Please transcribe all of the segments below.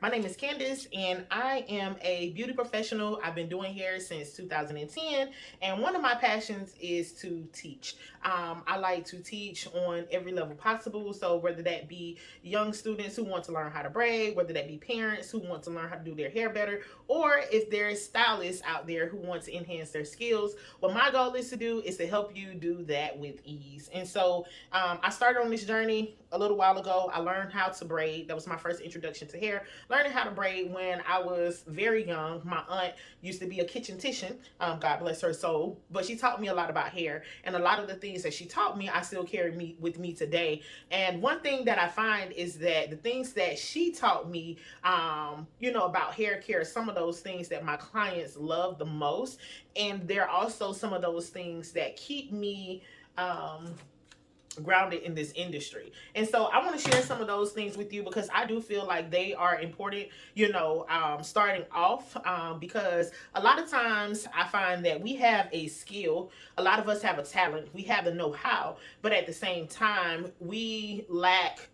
My name is Candace, and I am a beauty professional. I've been doing hair since 2010, and one of my passions is to teach. I like to teach on every level possible. So, whether that be young students who want to learn how to braid, whether that be parents who want to learn how to do their hair better, or if there's stylists out there who want to enhance their skills, what my goal is to do is to help you do that with ease. And so, I started on this journey a little while ago. I learned how to braid. That was my first introduction to hair. Learning how to braid when I was very young. My aunt used to be a kitchen tician, God bless her soul, but she taught me a lot about hair, and a lot of the things that she taught me, I still carry me with me today. And one thing that I find is that the things that she taught me, about hair care, some of those things that my clients love the most, and they're also some of those things that keep me grounded in this industry. And so I want to share some of those things with you because I do feel like they are important, starting off, because a lot of times I find that we have a skill, a lot of us have a talent, we have the know-how, but at the same time, we lack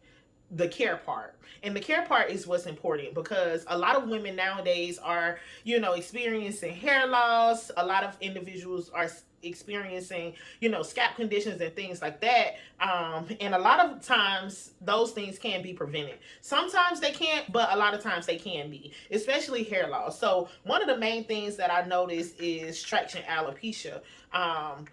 the care part. And the care part is what's important because a lot of women nowadays are, experiencing hair loss. A lot of individuals are experiencing, scalp conditions and things like that. And a lot of times those things can be prevented. Sometimes they can't, but a lot of times they can be, especially hair loss. So one of the main things that I notice is traction alopecia,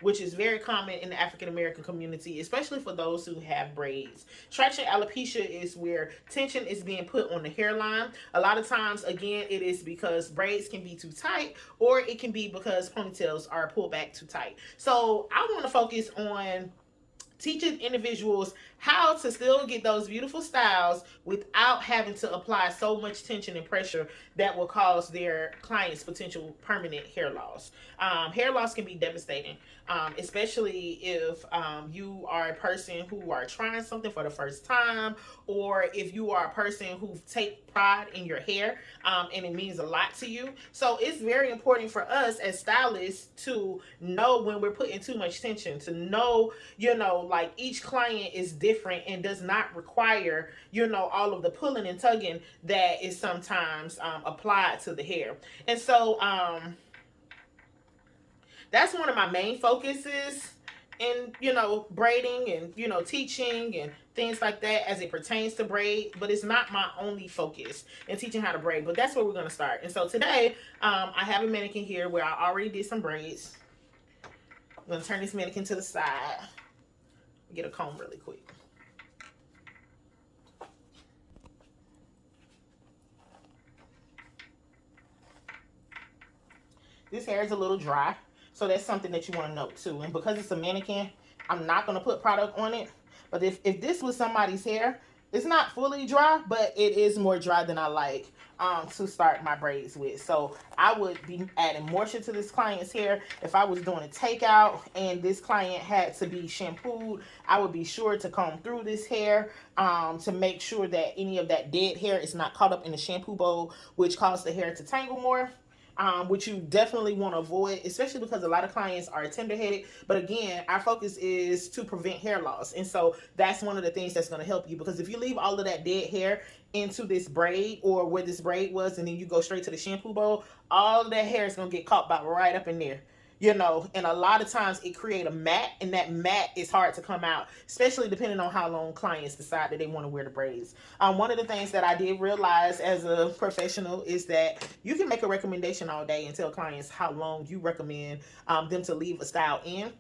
which is very common in the African American community, especially for those who have braids. Traction alopecia is where tension is being put on the hairline. A lot of times, again, it is because braids can be too tight, or it can be because ponytails are pulled back too tight. So I want to focus on teaching individuals how to still get those beautiful styles without having to apply so much tension and pressure that will cause their clients potential permanent hair loss. Hair loss can be devastating, especially if you are a person who are trying something for the first time, or if you are a person who take pride in your hair, and it means a lot to you. So it's very important for us as stylists to know when we're putting too much tension, to know, like each client is different and does not require, all of the pulling and tugging that is sometimes applied to the hair. And so that's one of my main focuses in, braiding and, teaching and things like that as it pertains to braid. But it's not my only focus in teaching how to braid, but that's where we're going to start. And so today, I have a mannequin here where I already did some braids. I'm going to turn this mannequin to the side, get a comb really quick. This hair is a little dry, so that's something that you want to note too. And because it's a mannequin, I'm not going to put product on it. But if this was somebody's hair, it's not fully dry, but it is more dry than I like to start my braids with. So I would be adding moisture to this client's hair. If I was doing a takeout and this client had to be shampooed, I would be sure to comb through this hair to make sure that any of that dead hair is not caught up in the shampoo bowl, which causes the hair to tangle more. Which you definitely want to avoid, especially because a lot of clients are tender-headed. But again, our focus is to prevent hair loss. And so that's one of the things that's going to help you, because if you leave all of that dead hair into this braid or where this braid was, and then you go straight to the shampoo bowl, all of that hair is going to get caught by right up in there. And a lot of times it create a mat, and that mat is hard to come out, especially depending on how long clients decide that they want to wear the braids. One of the things that I did realize as a professional is that you can make a recommendation all day and tell clients how long you recommend them to leave a style in.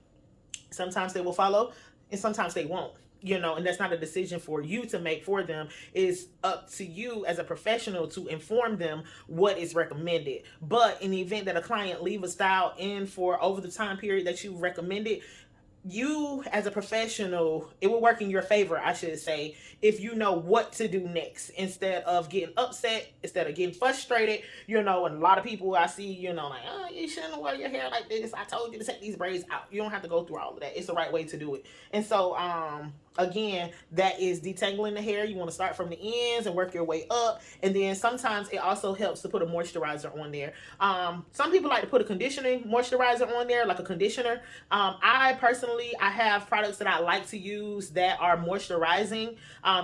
Sometimes they will follow, and sometimes they won't. And that's not a decision for you to make for them. It's up to you as a professional to inform them what is recommended. But in the event that a client leave a style in for over the time period that you recommended, you as a professional, it will work in your favor, I should say, if you know what to do next, instead of getting upset, instead of getting frustrated. And a lot of people I see, like, oh, you shouldn't wear your hair like this, I told you to take these braids out. You don't have to go through all of that. It's the right way to do it. And so again, that is detangling the hair. You want to start from the ends and work your way up, and then sometimes it also helps to put a moisturizer on there. Some people like to put a conditioning moisturizer on there, like a conditioner. I personally, I have products that I like to use that are moisturizing.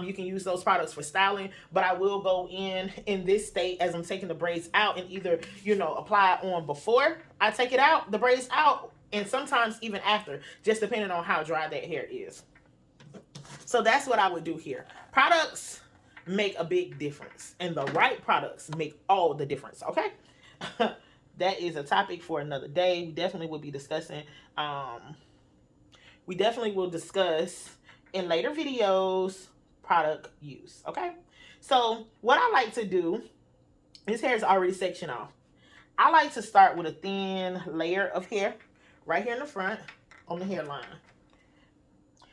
You can use those products for styling, but I will go in this state as I'm taking the braids out, and either, you know, apply it on before I take it out, the braids out, and sometimes even after, just depending on how dry that hair is. So that's what I would do here. Products make a big difference, and the right products make all the difference. Okay. That is a topic for another day. We definitely will be discussing. We definitely will discuss in later videos product use. Okay. So what I like to do, this hair is already sectioned off. I like to start with a thin layer of hair right here in the front on the hairline.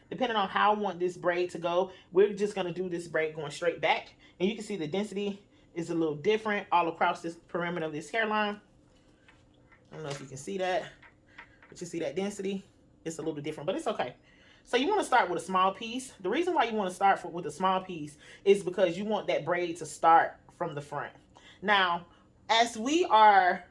Depending on how I want this braid to go, we're just going to do this braid going straight back. And you can see the density is a little different all across this perimeter of this hairline. I don't know if you can see that, but you see that density? It's a little different, but it's okay. So you want to start with a small piece. The reason why you want to start with a small piece is because you want that braid to start from the front. Now, as we are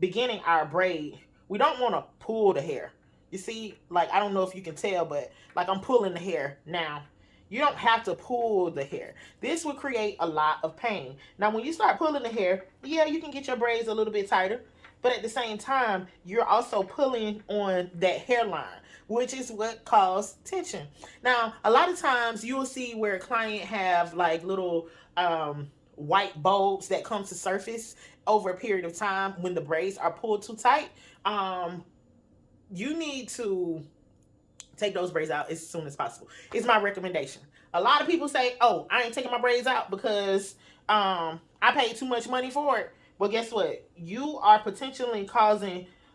beginning our braid, we don't want to pull the hair. You see, like, I don't know if you can tell, but like I'm pulling the hair now. You don't have to pull the hair. This will create a lot of pain. Now, when you start pulling the hair, yeah, you can get your braids a little bit tighter, but at the same time, you're also pulling on that hairline, which is what causes tension. Now, a lot of times you'll see where a client have like little white bulbs that come to surface over a period of time when the braids are pulled too tight. You need to take those braids out as soon as possible. It's my recommendation. A lot of people say, oh, I ain't taking my braids out because I paid too much money for it. Well, guess what? You are potentially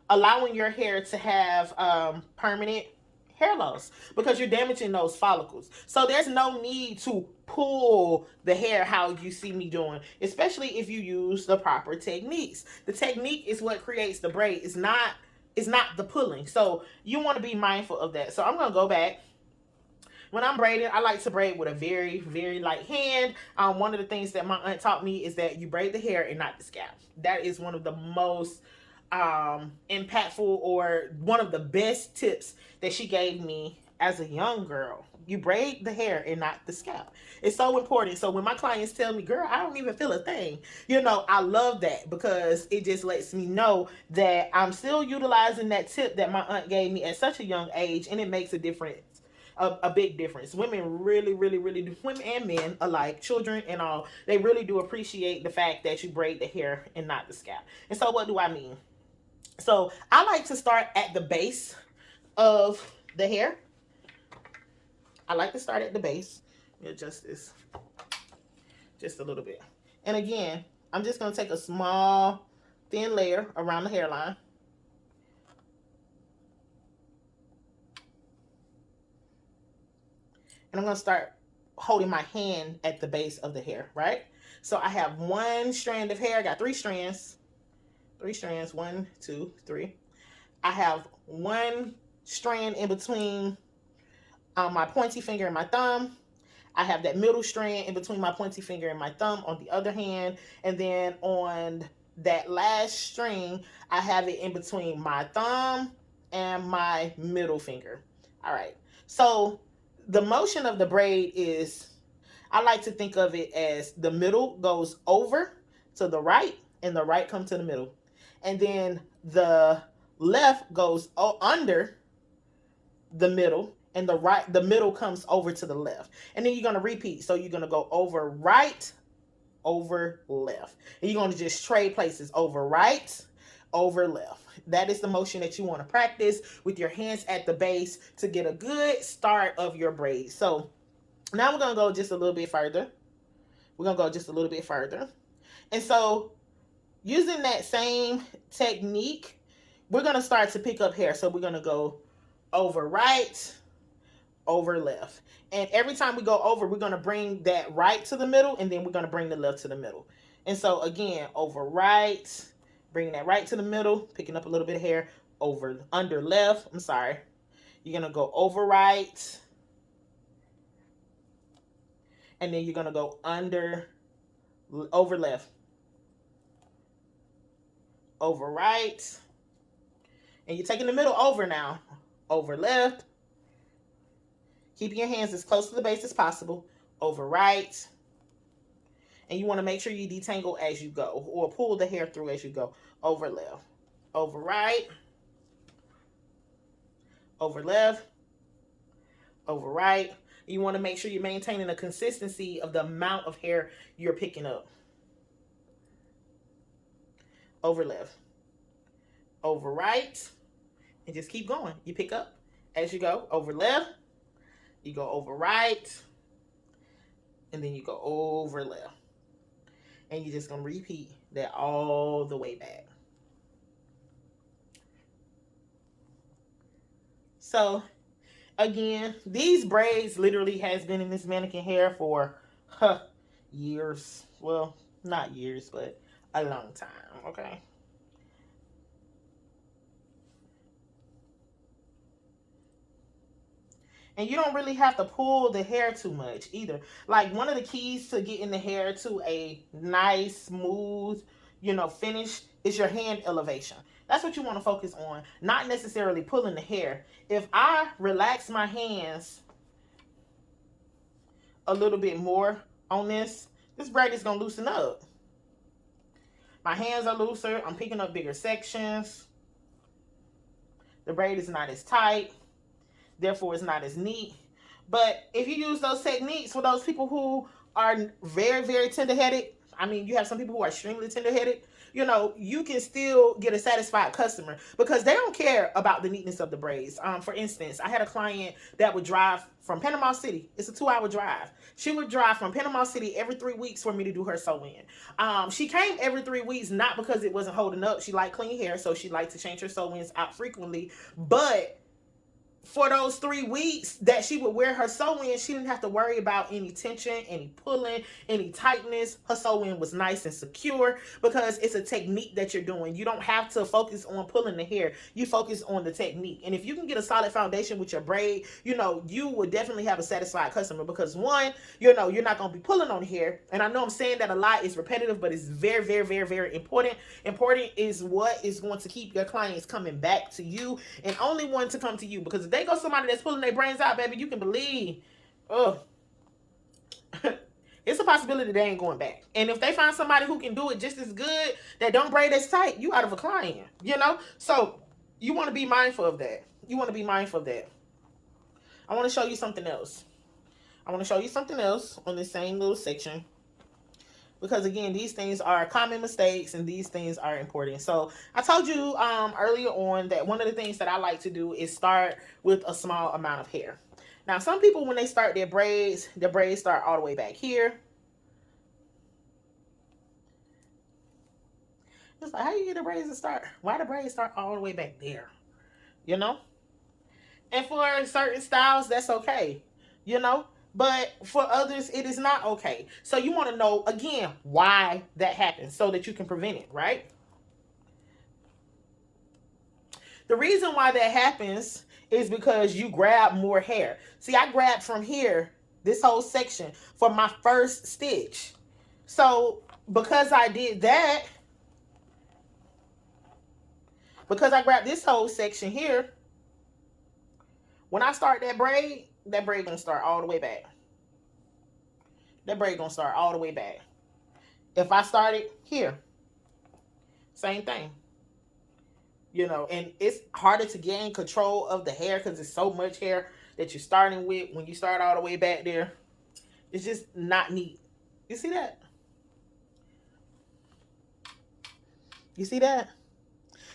allowing your hair to have permanent hair loss because you're damaging those follicles. So there's no need to pull the hair how you see me doing, especially if you use the proper techniques. The technique is what creates the braid. It's not the pulling. So you want to be mindful of that. So I'm going to go back. When I'm braiding, I like to braid with a very, very light hand. One of the things that my aunt taught me is that you braid the hair and not the scalp. That is one of the most impactful, or one of the best tips that she gave me as a young girl. You braid the hair and not the scalp. It's so important. So when my clients tell me, girl, I don't even feel a thing, you know, I love that because it just lets me know that I'm still utilizing that tip that my aunt gave me at such a young age, and it makes a difference. A big difference. Women really, really, really do, women and men alike, children and all, they really do appreciate the fact that you braid the hair and not the scalp. And so what do I mean? So I like to start at the base of the hair. I like to start at the base. Adjust this just a little bit. And again, I'm just going to take a small thin layer around the hairline. And I'm going to start holding my hand at the base of the hair, right? So I have one strand of hair. I got three strands. Three strands. 1, 2, 3. I have one strand in between my pointy finger and my thumb. I have that middle strand in between my pointy finger and my thumb on the other hand. And then on that last string, I have it in between my thumb and my middle finger. All right. So the motion of the braid is, I like to think of it as the middle goes over to the right and the right comes to the middle. And then the left goes under the middle and the middle comes over to the left. And then you're going to repeat. So you're going to go over right, over left. And you're going to just trade places, over right, over left. That is the motion that you want to practice with your hands at the base to get a good start of your braid. So now we're going to go just a little bit further. We're going to go just a little bit further. And so using that same technique, we're going to start to pick up hair. So we're going to go over right, over left. And every time we go over, we're going to bring that right to the middle, and then we're going to bring the left to the middle. And so again, over right, bringing that right to the middle, picking up a little bit of hair, over under left. I'm sorry. You're going to go over right, And then you're going to go under, over left, over right. And you're taking the middle over now. Over left. Keeping your hands as close to the base as possible. Over right. And you want to make sure you detangle as you go, or pull the hair through as you go. Over left. Over right. Over left. Over right. You want to make sure you're maintaining a consistency of the amount of hair you're picking up. Over left. Over right. And just keep going. You pick up as you go. Over left. You go over right. And then you go over left. And you're just going to repeat that all the way back. So, again, these braids literally has been in this mannequin hair for years. Well, not years, but a long time, okay? And you don't really have to pull the hair too much either. Like, one of the keys to getting the hair to a nice, smooth, finish is your hand elevation. That's what you want to focus on, not necessarily pulling the hair. If I relax my hands a little bit more on this braid is going to loosen up. My hands are looser. I'm picking up bigger sections. The braid is not as tight. Therefore, it's not as neat. But if you use those techniques for those people who are very, very tender-headed, I mean, you have some people who are extremely tender-headed, you can still get a satisfied customer because they don't care about the neatness of the braids. For instance, I had a client that would drive from Panama City. It's a 2-hour drive. She would drive from Panama City every 3 weeks for me to do her sew-in. She came every 3 weeks, not because it wasn't holding up. She liked clean hair, so she liked to change her sew-ins out frequently. But for those 3 weeks that she would wear her sew-in, she didn't have to worry about any tension, any pulling, any tightness. Her sew-in was nice and secure because it's a technique that you're doing. You don't have to focus on pulling the hair. You focus on the technique. And if you can get a solid foundation with your braid, you would definitely have a satisfied customer because one, you're not going to be pulling on hair. And I know I'm saying that a lot, is repetitive, but it's very, very, very, very important. Important is what is going to keep your clients coming back to you and only want to come to you, because if they go somebody that's pulling their brains out, baby, you can believe, it's a possibility they ain't going back. And if they find somebody who can do it just as good, that don't braid as tight, you out of a client, So you want to be mindful of that. You want to be mindful of that. I want to show you something else. I want to show you something else on this same little section. Because again, these things are common mistakes and these things are important. So I told you earlier on that one of the things that I like to do is start with a small amount of hair. Now, some people, when they start their braids start all the way back here. It's like, how you get the braids to start? Why the braids start all the way back there? And for certain styles, that's okay. But for others, it is not okay. So you want to know, again, why that happens so that you can prevent it, right? The reason why that happens is because you grab more hair. See, I grabbed from here, this whole section, for my first stitch. So because I did that, because I grabbed this whole section here, when I start that braid gonna start all the way back. That braid gonna start all the way back. If I started here, same thing. And it's harder to gain control of the hair because it's so much hair that you're starting with. When you start all the way back there, it's just not neat. You see that? You see that?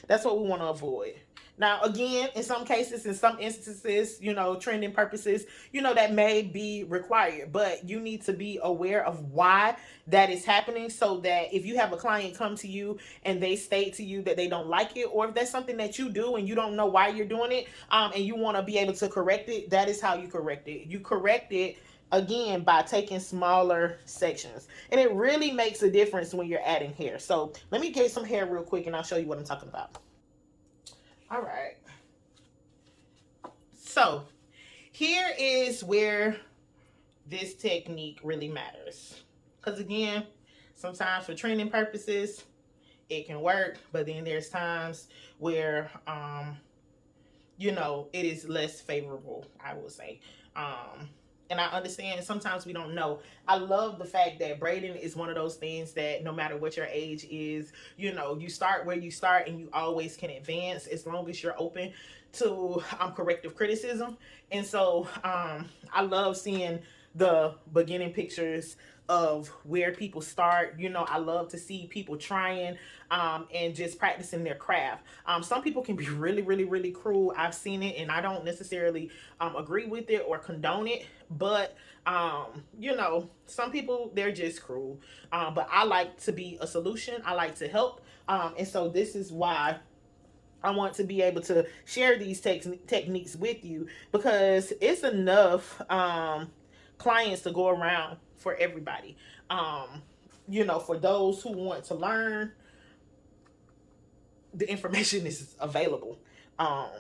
That's what we want to avoid. Now, again, in some cases, in some instances, trending purposes, that may be required. But you need to be aware of why that is happening so that if you have a client come to you and they state to you that they don't like it, or if that's something that you do and you don't know why you're doing it, and you want to be able to correct it, that is how you correct it. You correct it, again, by taking smaller sections. And it really makes a difference when you're adding hair. So let me get some hair real quick and I'll show you what I'm talking about. All right. So here is where this technique really matters. Because again, sometimes for training purposes, it can work, but then there's times where it is less favorable, I would say. And I understand sometimes we don't know. I love the fact that braiding is one of those things that no matter what your age is, you start where you start and you always can advance as long as you're open to corrective criticism. And so I love seeing the beginning pictures of where people start. I love to see people trying and just practicing their craft. Some people can be really, really, really cruel. I've seen it, and I don't necessarily agree with it or condone it. But some people, they're just cruel. But I like to be a solution. I like to help. And so this is why I want to be able to share these techniques with you, because it's enough clients to go around for everybody. For those who want to learn, the information is available. Um,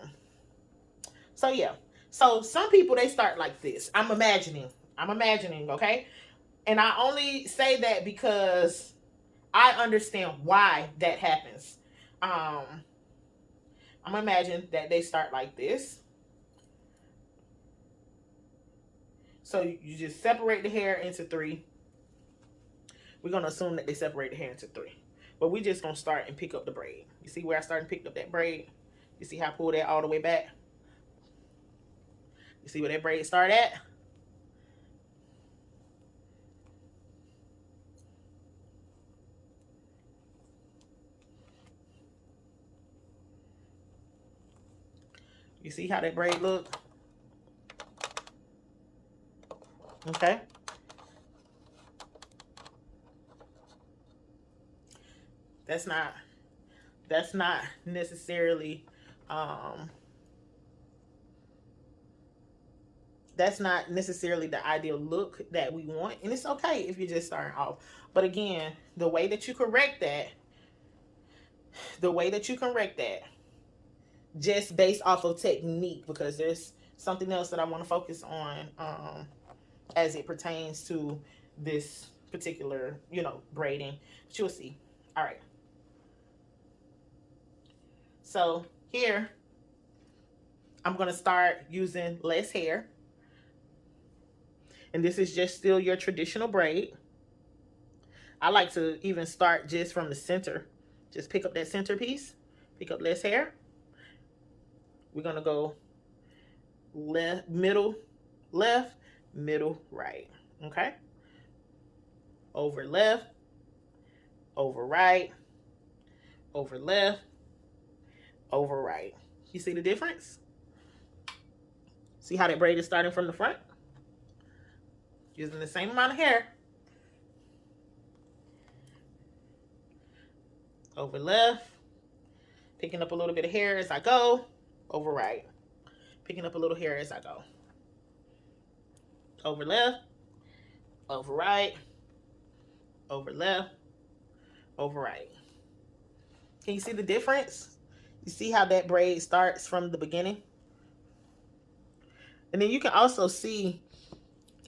so yeah. So some people, they start like this. I'm imagining, okay? And I only say that because I understand why that happens. Um, I'm imagine that they start like this. So you just separate the hair into three. We're gonna assume that they separate the hair into three. But we just gonna start and pick up the braid. You see where I started and picked up that braid? You see how I pulled that all the way back? You see where that braid started at? You see how that braid look? Okay. That's not necessarily the ideal look that we want, and it's okay if you're just starting off. But again, the way that you correct that just based off of technique, because there's something else that I want to focus on as it pertains to this particular braiding, but you'll see. All right, so here I'm going to start using less hair, and this is just still your traditional braid. I like to even start just from the center. Just pick up that center piece, pick up less hair. We're going to go left, middle, right. Okay? Over left, over right, over left, over right. You see the difference? See how that braid is starting from the front? Using the same amount of hair. Over left, picking up a little bit of hair as I go. Over right, picking up a little hair as I go. Over left, over right, over left, over right. Can you see the difference? You see how that braid starts from the beginning? And then you can also see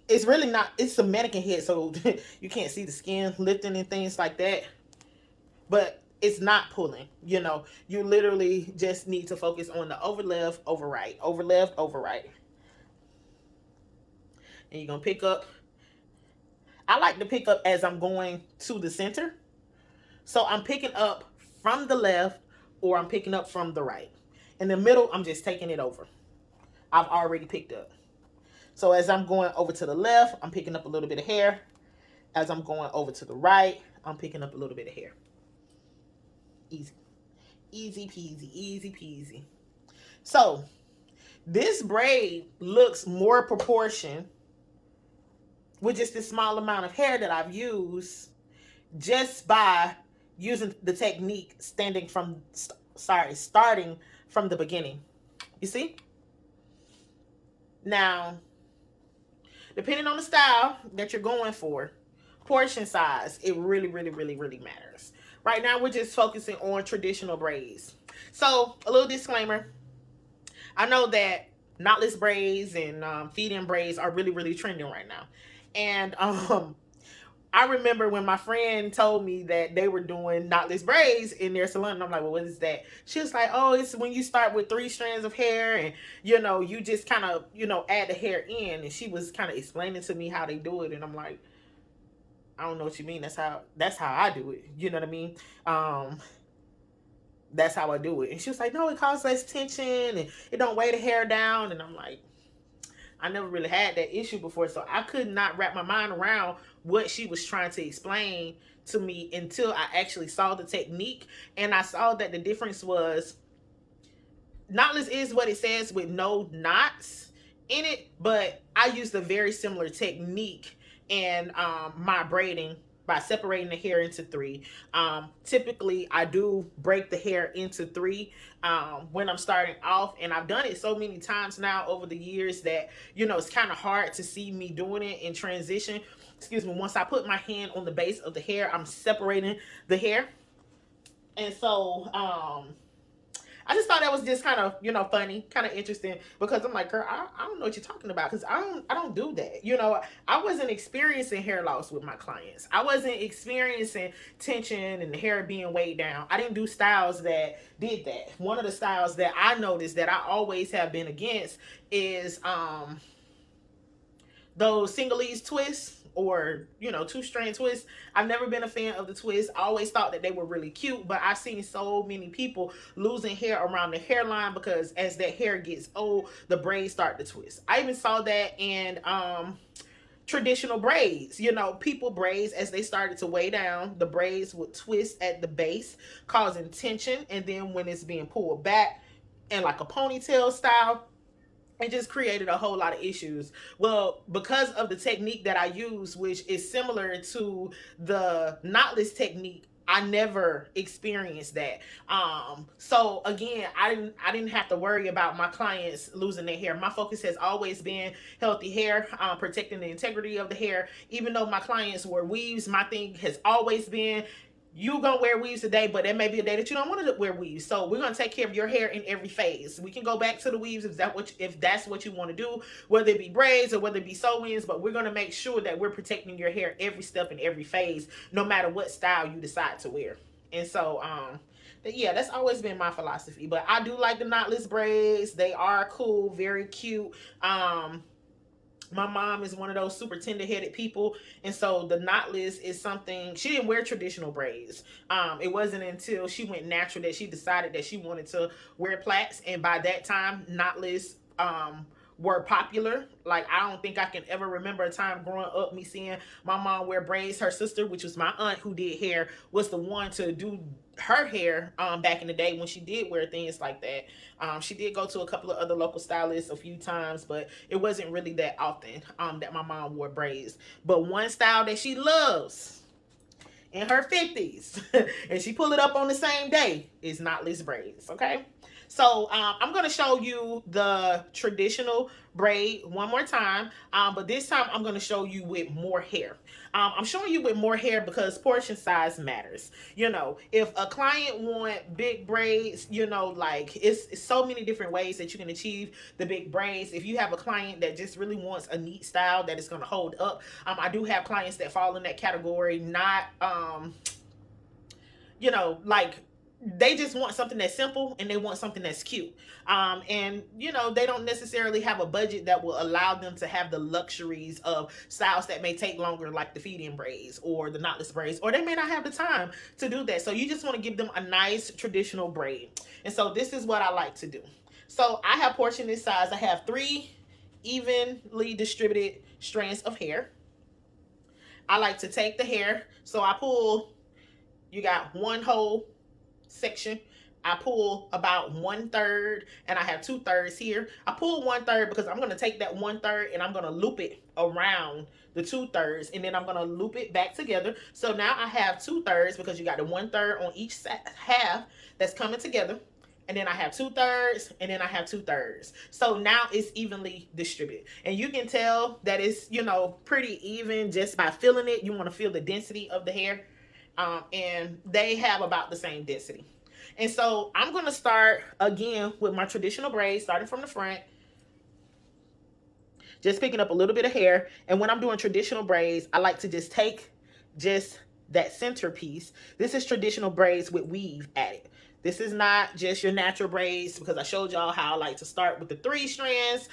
it's really not, it's a mannequin head, so you can't see the skin lifting and things like that. But it's not pulling. You literally just need to focus on the over left, over right, over left, over right. And you're going to pick up. I like to pick up as I'm going to the center. So I'm picking up from the left, or I'm picking up from the right. In the middle, I'm just taking it over. I've already picked up. So as I'm going over to the left, I'm picking up a little bit of hair. As I'm going over to the right, I'm picking up a little bit of hair. Easy. Easy peasy, easy peasy. So this braid looks more proportioned with just this small amount of hair that I've used, just by using the technique starting from the beginning. You see? Now, depending on the style that you're going for, portion size, it really, really, really, really matters. Right now, we're just focusing on traditional braids. So, a little disclaimer. I know that knotless braids and feed-in braids are really, really trending right now. And I remember when my friend told me that they were doing knotless braids in their salon. And I'm like, well, what is that? She was like, oh, it's when you start with 3 strands of hair and, you just kind of, add the hair in. And she was kind of explaining to me how they do it. And I'm like, I don't know what you mean. That's how I do it. You know what I mean? Um, that's how I do it. And she was like, no, it causes less tension and it don't weigh the hair down. And I'm like, I never really had that issue before, so I could not wrap my mind around what she was trying to explain to me until I actually saw the technique. And I saw that the difference was knotless is what it says with no knots in it, but I used a very similar technique in my braiding by separating the hair into three. Typically, I do break the hair into three when I'm starting off, and I've done it so many times now over the years that it's kind of hard to see me doing it in transition. Excuse me. Once I put my hand on the base of the hair, I'm separating the hair, and so I just thought that was just kind of, funny, kind of interesting because I'm like, girl, I don't know what you're talking about because I don't do that. I wasn't experiencing hair loss with my clients. I wasn't experiencing tension and the hair being weighed down. I didn't do styles that did that. One of the styles that I noticed that I always have been against is those single-ease twists or 2-strand twists. I've never been a fan of the twists. I always thought that they were really cute, but I've seen so many people losing hair around the hairline because as that hair gets old, the braids start to twist. I even saw that in traditional braids. People braids, as they started to weigh down, the braids would twist at the base, causing tension, and then when it's being pulled back in like a ponytail style, it just created a whole lot of issues. Well, because of the technique that I use, which is similar to the knotless technique, I never experienced that. So again, I didn't have to worry about my clients losing their hair. My focus has always been healthy hair, protecting the integrity of the hair. Even though my clients wear weaves, my thing has always been, you gonna wear weaves today, but there may be a day that you don't want to wear weaves. So we're gonna take care of your hair in every phase. We can go back to the weaves if that's what you want to do, whether it be braids or whether it be sew-ins. But we're gonna make sure that we're protecting your hair every step in every phase, no matter what style you decide to wear. And so, yeah, that's always been my philosophy. But I do like the knotless braids. They are cool, very cute. My mom is one of those super tender-headed people, and so the knotless is something. She didn't wear traditional braids. It wasn't until she went natural that she decided that she wanted to wear plaits, and by that time knotless were popular. Like, I don't think I can ever remember a time growing up me seeing my mom wear braids. Her sister, which was my aunt who did hair, was the one to do her hair back in the day when she did wear things like that. She did go to a couple of other local stylists a few times, but it wasn't really that often that my mom wore braids. But one style that she loves in her 50s and she pull it up on the same day is knotless braids. Okay, so I'm going to show you the traditional braid one more time, but this time I'm going to show you with more hair. I'm showing you with more hair because portion size matters. If a client want big braids, like it's so many different ways that you can achieve the big braids. If you have a client that just really wants a neat style that is going to hold up, I do have clients that fall in that category. Not like they just want something that's simple and they want something that's cute. And they don't necessarily have a budget that will allow them to have the luxuries of styles that may take longer, like the feed-in braids or the knotless braids, or they may not have the time to do that. So you just want to give them a nice traditional braid. And so this is what I like to do. So I have portioned this size. I have 3 evenly distributed strands of hair. I like to take the hair, so I pull, you got one whole section. I pull about 1/3, and I have 2/3 here. I pull 1/3 because I'm going to take that 1/3 and I'm going to loop it around the 2/3, and then I'm going to loop it back together. So now I have 2/3 because you got the 1/3 on each half that's coming together. And then I have 2/3, and then I have 2/3. So now it's evenly distributed. And you can tell that it's, pretty even just by feeling it. You want to feel the density of the hair. And they have about the same density. And so I'm going to start again with my traditional braids, starting from the front. just picking up a little bit of hair. And when I'm doing traditional braids, I like to just take just that centerpiece. This is traditional braids with weave added. This is not just your natural braids, because I showed y'all how I like to start with the 3 strands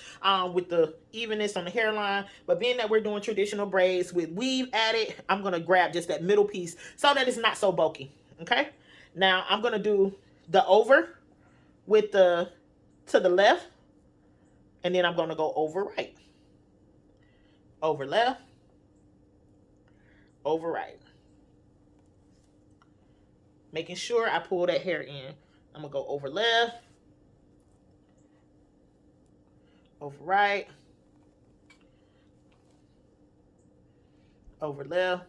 with the evenness on the hairline. But being that we're doing traditional braids with weave added, I'm going to grab just that middle piece so that it's not so bulky. Okay. Now I'm going to do the over with the to the left, and then I'm going to go over right, over left, over right, making sure I pull that hair in. I'm gonna go over left, over right, over left,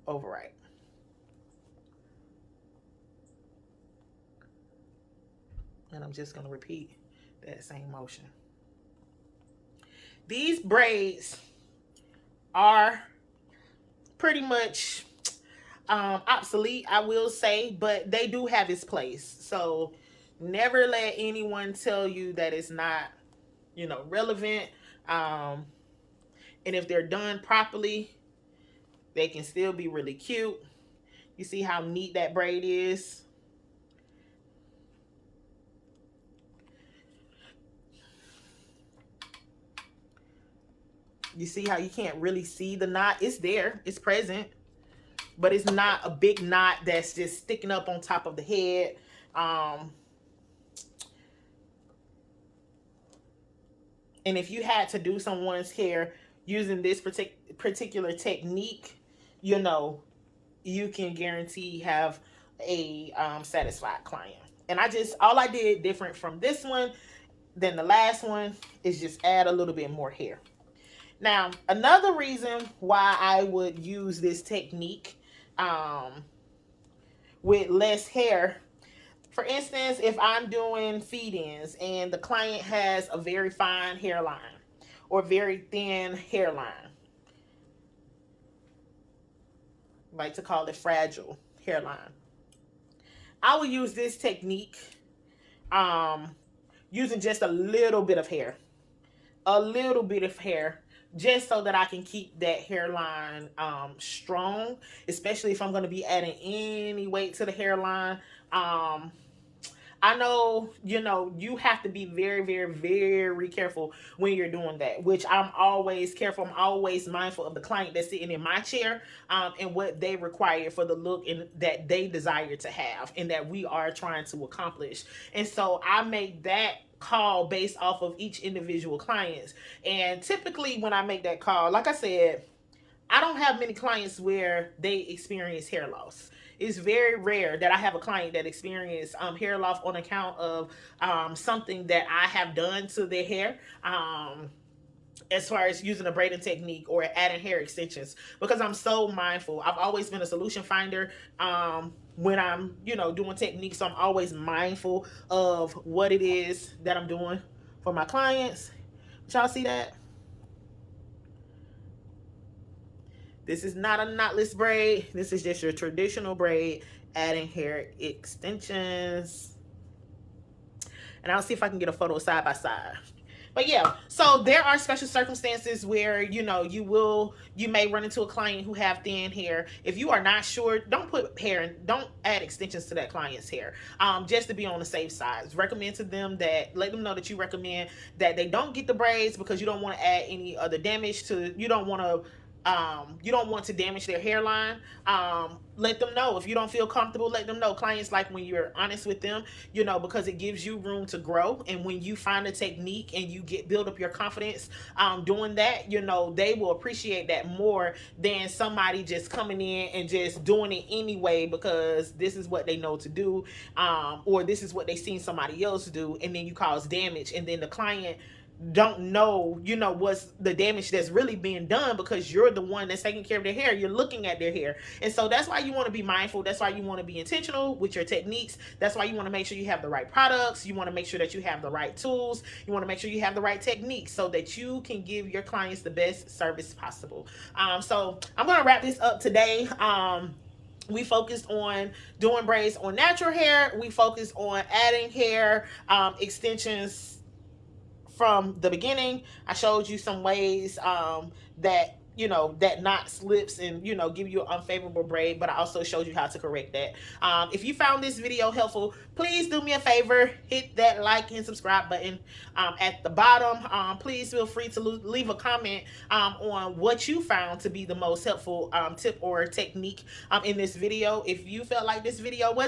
over right. And I'm just gonna repeat that same motion. These braids are pretty much obsolete, I will say, but they do have its place. So never let anyone tell you that it's not, relevant. And if they're done properly, they can still be really cute. You see how neat that braid is? You see how you can't really see the knot? It's there, it's present, but it's not a big knot that's just sticking up on top of the head. And if you had to do someone's hair using this particular technique, you can guarantee have a satisfied client. And all I did different from this one than the last one is just add a little bit more hair. Now, another reason why I would use this technique with less hair, for instance, if I'm doing feed-ins and the client has a very fine hairline or very thin hairline, I like to call it fragile hairline, I will use this technique using just a little bit of hair. Just so that I can keep that hairline strong, especially if I'm going to be adding any weight to the hairline. I know, you have to be very, very, very careful when you're doing that, which I'm always careful. I'm always mindful of the client that's sitting in my chair and what they require for the look and that they desire to have and that we are trying to accomplish. And so I make that call based off of each individual clients. And typically when I make that call, like I said, I don't have many clients where they experience hair loss. It's very rare that I have a client that experiences hair loss on account of something that I have done to their hair. As far as using a braiding technique or adding hair extensions, because I'm so mindful. I've always been a solution finder when I'm, doing techniques. So I'm always mindful of what it is that I'm doing for my clients. Y'all see that? This is not a knotless braid. This is just your traditional braid, adding hair extensions. And I'll see if I can get a photo side by side. But yeah, so there are special circumstances where, you may run into a client who have thin hair. If you are not sure, don't put hair in, don't add extensions to that client's hair. Just to be on the safe side. Recommend to them let them know that you recommend that they don't get the braids because you don't want to add any other damage you don't want to damage their hairline. Let them know. If you don't feel comfortable, let them know. Clients like when you're honest with them, because it gives you room to grow. And when you find a technique and you build up your confidence doing that, they will appreciate that more than somebody just coming in and just doing it anyway because this is what they know to do, or this is what they seen somebody else do, and then you cause damage, and then the client don't know, what's the damage that's really being done because you're the one that's taking care of their hair. You're looking at their hair. And so that's why you want to be mindful. That's why you want to be intentional with your techniques. That's why you want to make sure you have the right products. You want to make sure that you have the right tools. You want to make sure you have the right techniques so that you can give your clients the best service possible. So I'm going to wrap this up today. We focused on doing braids on natural hair. We focused on adding hair extensions from the beginning. I showed you some ways that that knot slips and give you an unfavorable braid, but I also showed you how to correct that. If you found this video helpful, please do me a favor, hit that like and subscribe button at the bottom. Please feel free to leave a comment on what you found to be the most helpful tip or technique in this video. If you felt like this video wasn't